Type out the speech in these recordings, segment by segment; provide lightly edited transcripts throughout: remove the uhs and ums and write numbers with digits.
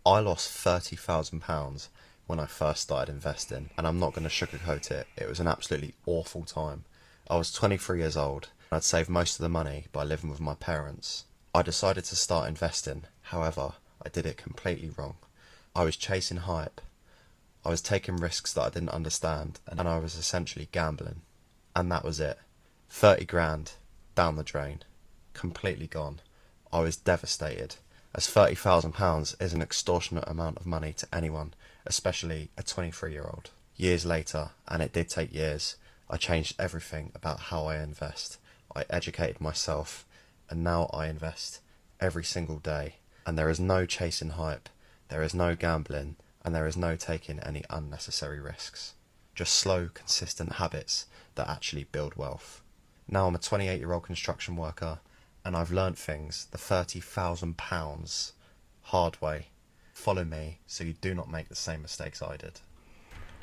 I lost £30,000 when I first started investing, and I'm not going to sugarcoat it. It was an absolutely awful time. I was 23 years old, and I'd saved most of the money by living with my parents. I decided to start investing, however, I did it completely wrong. I was chasing hype. I was taking risks that I didn't understand, and I was essentially gambling. And that was it. 30 grand down the drain. Completely gone. I was devastated, as £30,000 is an extortionate amount of money to anyone, especially a 23-year-old. Years later, and it did take years, I changed everything about how I invest. I educated myself, and now I invest every single day. And there is no chasing hype, there is no gambling, and there is no taking any unnecessary risks. Just slow, consistent habits that actually build wealth. Now I'm a 28-year-old construction worker, and I've learnt things the £30,000 hard way. Follow me so you do not make the same mistakes I did.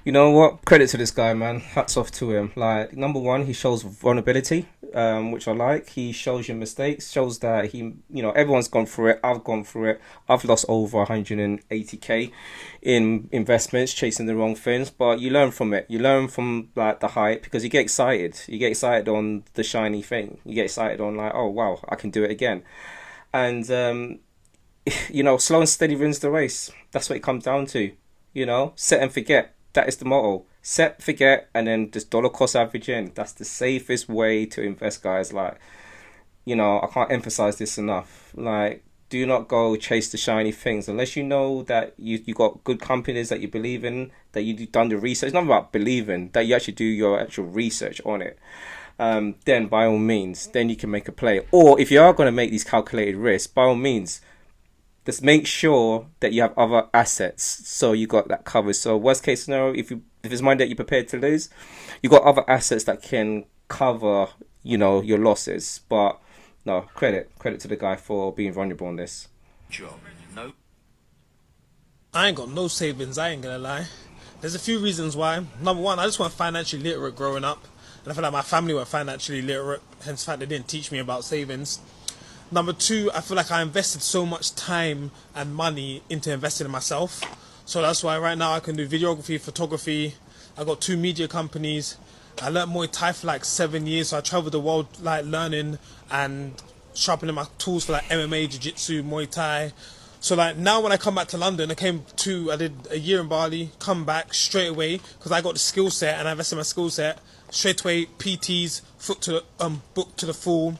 You know what? Credit to this guy, man. Hats off to him. Like, number one, he shows vulnerability, which I like. He shows your mistakes, shows that everyone's gone through it. I've gone through it. I've lost over 180k in investments, chasing the wrong things. But you learn from it. You learn from like the hype, because you get excited. You get excited on the shiny thing. You get excited on like, oh wow, I can do it again. And slow and steady wins the race. That's what it comes down to. Set and forget. That is the motto. Set, forget, and then just dollar cost average in. That's the safest way to invest, guys. Like, I can't emphasize this enough. Like, do not go chase the shiny things unless you know that you got good companies that you believe in, that you've done the research. It's not about believing, that you actually do your actual research on it. Then by all means, then you can make a play. Or if you are going to make these calculated risks, by all means, just make sure that you have other assets, so you got that covered. So worst case scenario, if it's money that you're prepared to lose, you got other assets that can cover, your losses. But no, credit to the guy for being vulnerable on this. No. I ain't got no savings, I ain't gonna lie. There's a few reasons why. Number one, I just weren't financially literate growing up. And I feel like my family were financially literate, hence the fact they didn't teach me about savings. Number two, I feel like I invested so much time and money into investing in myself. So that's why right now I can do videography, photography. I got 2 media companies. I learned Muay Thai for like 7 years. So I traveled the world like learning and sharpening my tools for like MMA, Jiu-Jitsu, Muay Thai. So like now when I come back to London, I did a year in Bali, come back straight away because I got the skill set and I invested in my skill set. Straight away, PTs, booked to the full.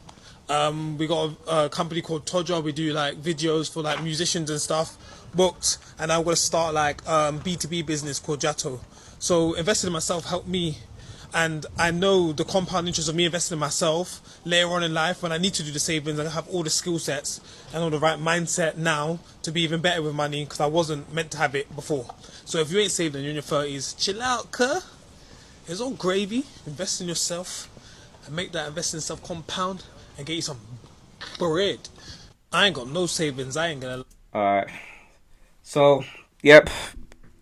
We got a company called Toja. We do like videos for like musicians and stuff, booked, and I'm gonna start like B2B business called Jato. So investing in myself helped me, and I know the compound interest of me investing in myself later on in life when I need to do the savings and have all the skill sets and all the right mindset now to be even better with money, because I wasn't meant to have it before. So if you ain't saved and you're in your 30s, chill out, cuh. It's all gravy. Invest in yourself and make that invest in yourself compound and get you some bread. I ain't got no savings, I ain't gonna. Alright. So, yep.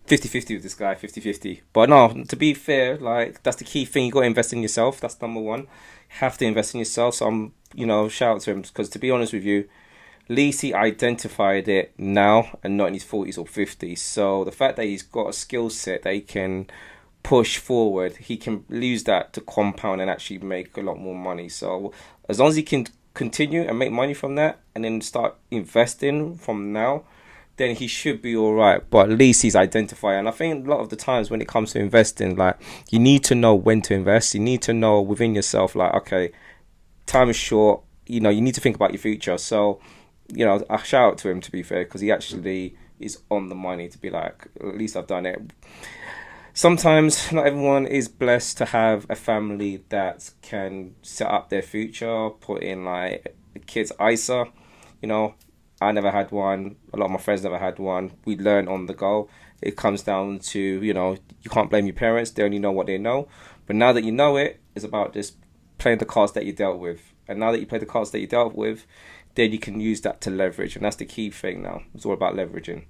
50-50 with this guy, 50-50. But no, to be fair, like, that's the key thing. You got to invest in yourself. That's number one. You have to invest in yourself. So shout out to him. Because to be honest with you, at least he identified it now and not in his 40s or 50s. So the fact that he's got a skill set that he can push forward, he can use that to compound and actually make a lot more money. So as long as he can continue and make money from that and then start investing from now, then he should be all right. But at least he's identified. And I think a lot of the times when it comes to investing, like, you need to know when to invest. You need to know within yourself, like, okay, time is short. You need to think about your future. So, I shout out to him, to be fair, because he actually is on the money to be like, at least I've done it. Sometimes not everyone is blessed to have a family that can set up their future, put in like the kids' ISA. I never had one. A lot of my friends never had one. We learn on the go. It comes down to, you can't blame your parents. They only know what they know. But now that you know it, it's about just playing the cards that you dealt with. And now that you play the cards that you dealt with, then you can use that to leverage. And that's the key thing now. It's all about leveraging.